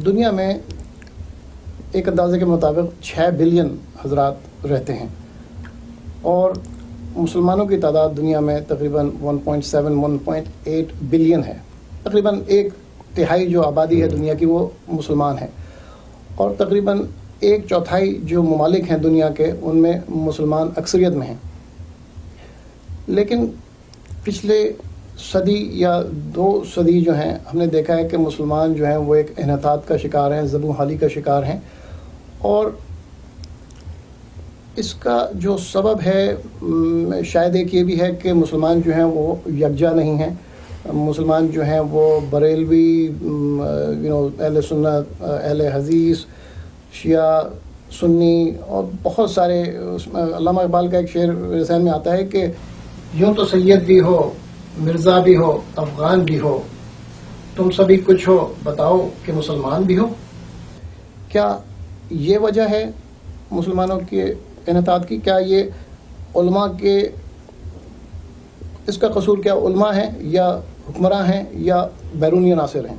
دنیا میں ایک اندازے کے مطابق 6 بلین حضرات رہتے ہیں اور مسلمانوں کی تعداد دنیا میں تقریباً 1.8 بلین ہے. تقریباً 1/3 جو آبادی ہے دنیا کی وہ مسلمان ہے اور تقریباً 1/4 جو ممالک ہیں دنیا کے ان میں مسلمان اکثریت میں ہیں. لیکن پچھلے صدی یا 2 صدی جو ہیں ہم نے دیکھا ہے کہ مسلمان جو ہیں وہ ایک انحطاط کا شکار ہیں، زبوں حالی کا شکار ہیں. اور اس کا جو سبب ہے شاید ایک یہ بھی ہے کہ مسلمان جو ہیں وہ یکجا نہیں ہیں. مسلمان جو ہیں وہ بریلوی اہل سنت، اہل حدیث، شیعہ، سنی اور بہت سارے. علامہ اقبال کا ایک شعر ذہن میں آتا ہے کہ یوں تو سید بھی ہو، مرزا بھی ہو، افغان بھی ہو، تم سبھی کچھ ہو، بتاؤ کہ مسلمان بھی ہو. کیا یہ وجہ ہے مسلمانوں کے انحطاط کی؟ کیا یہ علماء کے اس کا قصور کیا علماء ہیں یا حکمراں ہیں یا بیرونی عناصر ہیں؟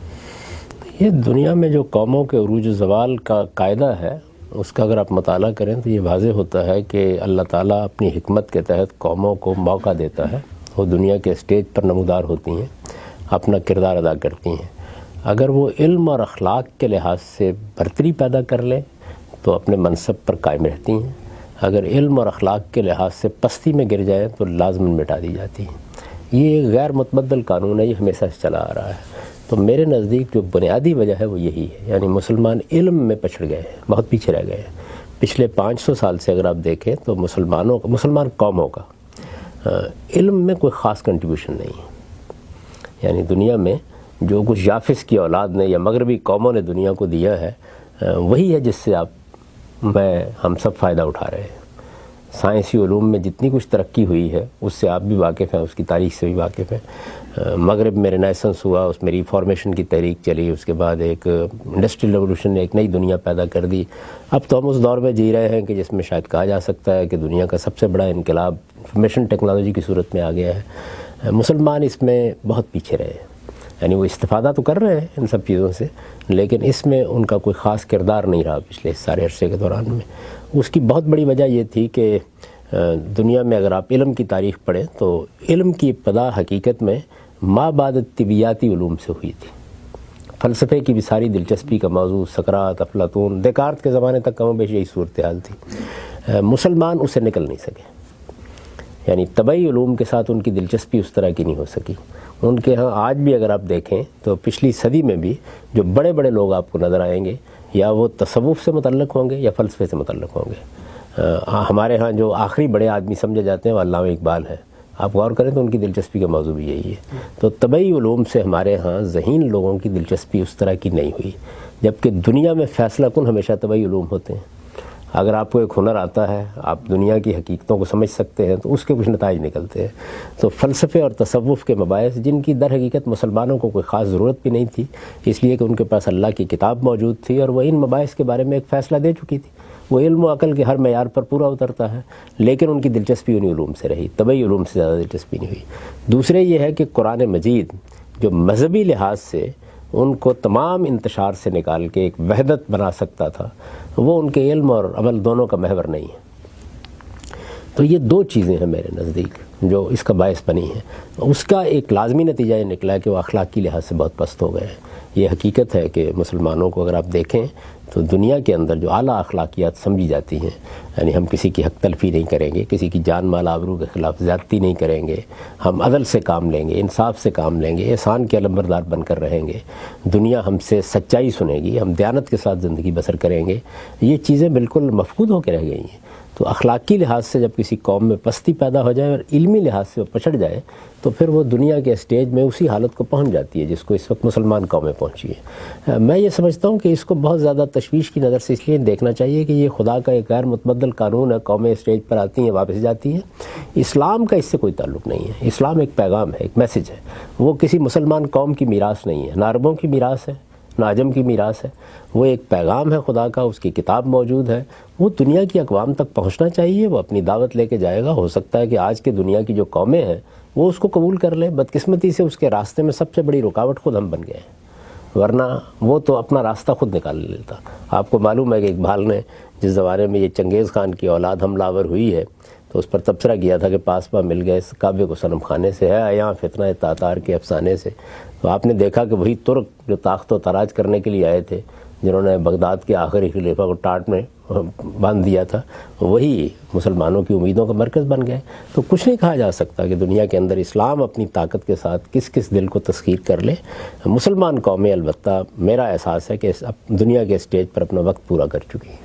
یہ دنیا میں جو قوموں کے عروج و زوال کا قاعدہ ہے اس کا اگر آپ مطالعہ کریں تو یہ واضح ہوتا ہے کہ اللہ تعالیٰ اپنی حکمت کے تحت قوموں کو موقع دیتا ہے. وہ دنیا کے اسٹیج پر نمودار ہوتی ہیں، اپنا کردار ادا کرتی ہیں. اگر وہ علم اور اخلاق کے لحاظ سے برتری پیدا کر لیں تو اپنے منصب پر قائم رہتی ہیں. اگر علم اور اخلاق کے لحاظ سے پستی میں گر جائیں تو لازماً مٹا دی جاتی ہیں. یہ ایک غیر متبدل قانون ہے، یہ ہمیشہ سے چلا آ رہا ہے. تو میرے نزدیک جو بنیادی وجہ ہے وہ یہی ہے، یعنی مسلمان علم میں پچھڑ گئے ہیں، بہت پیچھے رہ گئے ہیں. پچھلے 500 سال سے اگر آپ دیکھیں تو مسلمان قوموں کا علم میں کوئی خاص کنٹریبیوشن نہیں ہے. یعنی دنیا میں جو کچھ یافس کی اولاد نے یا مغربی قوموں نے دنیا کو دیا ہے وہی ہے جس سے ہم سب فائدہ اٹھا رہے ہیں. سائنسی علوم میں جتنی کچھ ترقی ہوئی ہے اس سے آپ بھی واقف ہیں، اس کی تاریخ سے بھی واقف ہیں. مغرب میں رینیسنس ہوا، اس میں ریفارمیشن کی تحریک چلی، اس کے بعد ایک انڈسٹریل ریولوشن نے ایک نئی دنیا پیدا کر دی. اب تو ہم اس دور میں جی رہے ہیں کہ جس میں شاید کہا جا سکتا ہے کہ دنیا کا سب سے بڑا انقلاب انفارمیشن ٹیکنالوجی کی صورت میں آ گیا ہے. مسلمان اس میں بہت پیچھے رہے ہیں. یعنی وہ استفادہ تو کر رہے ہیں ان سب چیزوں سے لیکن اس میں ان کا کوئی خاص کردار نہیں رہا پچھلے سارے عرصے کے دوران میں. اس کی بہت بڑی وجہ یہ تھی کہ دنیا میں اگر آپ علم کی تاریخ پڑھیں تو علم کی ابتدا حقیقت میں ما بعد طبیعیاتی علوم سے ہوئی تھی. فلسفے کی بھی ساری دلچسپی کا موضوع سقراط، افلاطون، دیکارت کے زمانے تک کم و بیش یہی صورتحال تھی. مسلمان اسے نکل نہیں سکے. یعنی طبعی علوم کے ساتھ ان کی دلچسپی اس طرح کی نہیں ہو سکی. ان کے ہاں آج بھی اگر آپ دیکھیں تو پچھلی صدی میں بھی جو بڑے بڑے لوگ آپ کو نظر آئیں گے یا وہ تصوف سے متعلق ہوں گے یا فلسفے سے متعلق ہوں گے. ہمارے ہاں جو آخری بڑے آدمی سمجھے جاتے ہیں وہ علامہ اقبال ہیں. آپ غور کریں تو ان کی دلچسپی کا موضوع بھی یہی ہے. تو طبعی علوم سے ہمارے ہاں ذہین لوگوں کی دلچسپی اس طرح کی نہیں ہوئی، جبکہ دنیا میں فیصلہ کن ہمیشہ طبعی علوم ہوتے ہیں. اگر آپ کو ایک ہنر آتا ہے، آپ دنیا کی حقیقتوں کو سمجھ سکتے ہیں تو اس کے کچھ نتائج نکلتے ہیں. تو فلسفے اور تصوف کے مباحث جن کی در حقیقت مسلمانوں کو کوئی خاص ضرورت بھی نہیں تھی اس لیے کہ ان کے پاس اللہ کی کتاب موجود تھی اور وہ ان مباحث کے بارے میں ایک فیصلہ دے چکی تھی. وہ علم و عقل کے ہر معیار پر پورا اترتا ہے لیکن ان کی دلچسپی انہی علوم سے رہی، طبعی علوم سے زیادہ دلچسپی نہیں ہوئی. دوسرے یہ ہے کہ قرآن مجید جو مذہبی لحاظ سے ان کو تمام انتشار سے نکال کے ایک وحدت بنا سکتا تھا وہ ان کے علم اور عمل دونوں کا محور نہیں ہے. تو یہ 2 چیزیں ہیں میرے نزدیک جو اس کا باعث بنی ہیں. اس کا ایک لازمی نتیجہ یہ نکلا کہ وہ اخلاقی لحاظ سے بہت پست ہو گئے ہیں. یہ حقیقت ہے کہ مسلمانوں کو اگر آپ دیکھیں تو دنیا کے اندر جو اعلیٰ اخلاقیات سمجھی جاتی ہیں، یعنی ہم کسی کی حق تلفی نہیں کریں گے، کسی کی جان مال آبرو کے خلاف زیادتی نہیں کریں گے، ہم عدل سے کام لیں گے، انصاف سے کام لیں گے، احسان کے علمبردار بن کر رہیں گے، دنیا ہم سے سچائی سنے گی، ہم دیانت کے ساتھ زندگی بسر کریں گے، یہ چیزیں بالکل مفقود ہو کے رہ گئی ہیں. تو اخلاقی لحاظ سے جب کسی قوم میں پستی پیدا ہو جائے اور علمی لحاظ سے وہ پچھڑ جائے تو پھر وہ دنیا کے اسٹیج میں اسی حالت کو پہنچ جاتی ہے جس کو اس وقت مسلمان قومیں پہنچی ہیں. میں یہ سمجھتا ہوں کہ اس کو بہت زیادہ تشویش کی نظر سے اس لیے دیکھنا چاہیے کہ یہ خدا کا ایک غیر متبدل قانون ہے. قومیں اسٹیج پر آتی ہیں، واپس جاتی ہیں. اسلام کا اس سے کوئی تعلق نہیں ہے. اسلام ایک پیغام ہے، ایک میسج ہے. وہ کسی مسلمان قوم کی میراث نہیں ہے، نہ عربوں کی میراث ہے نہ عجم کی میراث ہے. وہ ایک پیغام ہے خدا کا، اس کی کتاب موجود ہے، وہ دنیا کی اقوام تک پہنچنا چاہیے. وہ اپنی دعوت لے کے جائے گا. ہو سکتا ہے کہ آج کے دنیا کی جو قومیں ہیں وہ اس کو قبول کر لیں. بدقسمتی سے اس کے راستے میں سب سے بڑی رکاوٹ خود ہم بن گئے ہیں. ورنہ وہ تو اپنا راستہ خود نکال لیتا. آپ کو معلوم ہے کہ اقبال نے جس زمانے میں یہ چنگیز خان کی اولاد حملہ آور ہوئی ہے تو اس پر تبصرہ کیا تھا کہ پاسباں مل گئے اس کعبے کو صنم خانے سے، ہے یہاں فتنہ تاتار کے افسانے سے. تو آپ نے دیکھا کہ وہی ترک جو تاخت و تاراج کرنے کے لیے آئے تھے، جنہوں نے بغداد کے آخری خلیفہ کو ٹاٹ میں باندھ دیا تھا، وہی مسلمانوں کی امیدوں کا مرکز بن گئے. تو کچھ نہیں کہا جا سکتا کہ دنیا کے اندر اسلام اپنی طاقت کے ساتھ کس کس دل کو تسخیر کر لے. مسلمان قومیں البتہ میرا احساس ہے کہ دنیا کے اسٹیج پر اپنا وقت پورا کر چکی ہیں.